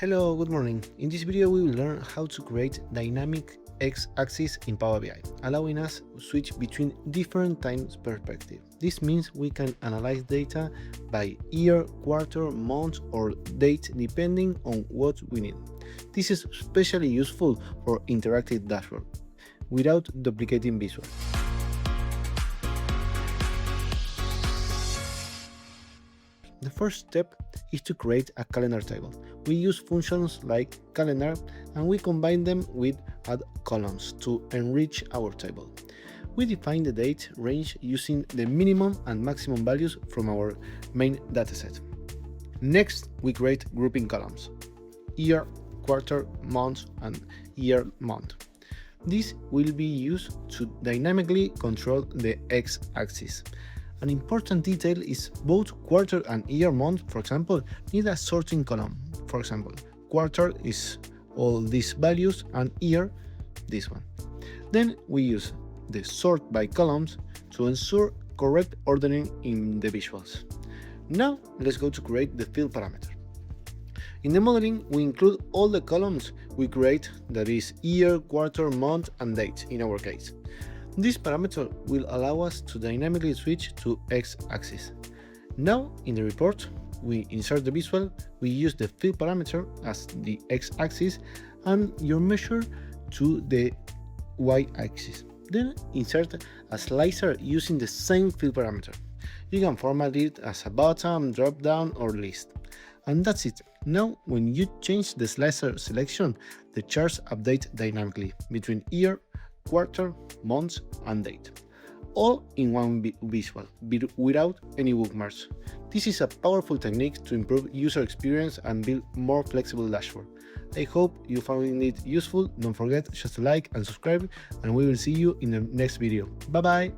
Hello, good morning. In this video we will learn how to create dynamic x-axis in Power BI, allowing us to switch between different time perspectives. This means we can analyze data by year, quarter, month or date depending on what we need. This is especially useful for interactive dashboard without duplicating visuals. The first step is to create a calendar table. We use functions like calendar and we combine them with add columns to enrich our table. We define the date range using the minimum and maximum values from our main dataset. Next, we create grouping columns: year, quarter, month, and year, month. This will be used to dynamically control the x-axis. An important detail is both quarter and year month, for example, need a sorting column. For example, quarter is all these values and year this one. Then we use the sort by columns to ensure correct ordering in the visuals. Now let's go to create the field parameter. In the modeling, we include all the columns we create, that is year, quarter, month and date in our case. This parameter will allow us to dynamically switch to x-axis. Now, in the report, we insert the visual, we use the field parameter as the x-axis and your measure to the y-axis. Then insert a slicer using the same field parameter. You can format it as a button, drop-down or list. And that's it. Now, when you change the slicer selection, the charts update dynamically between year, quarter, month and date, all in one visual, without any bookmarks. This is a powerful technique to improve user experience and build more flexible dashboard. I hope you found it useful. Don't forget just to like and subscribe, and we will see you in the next video. Bye bye!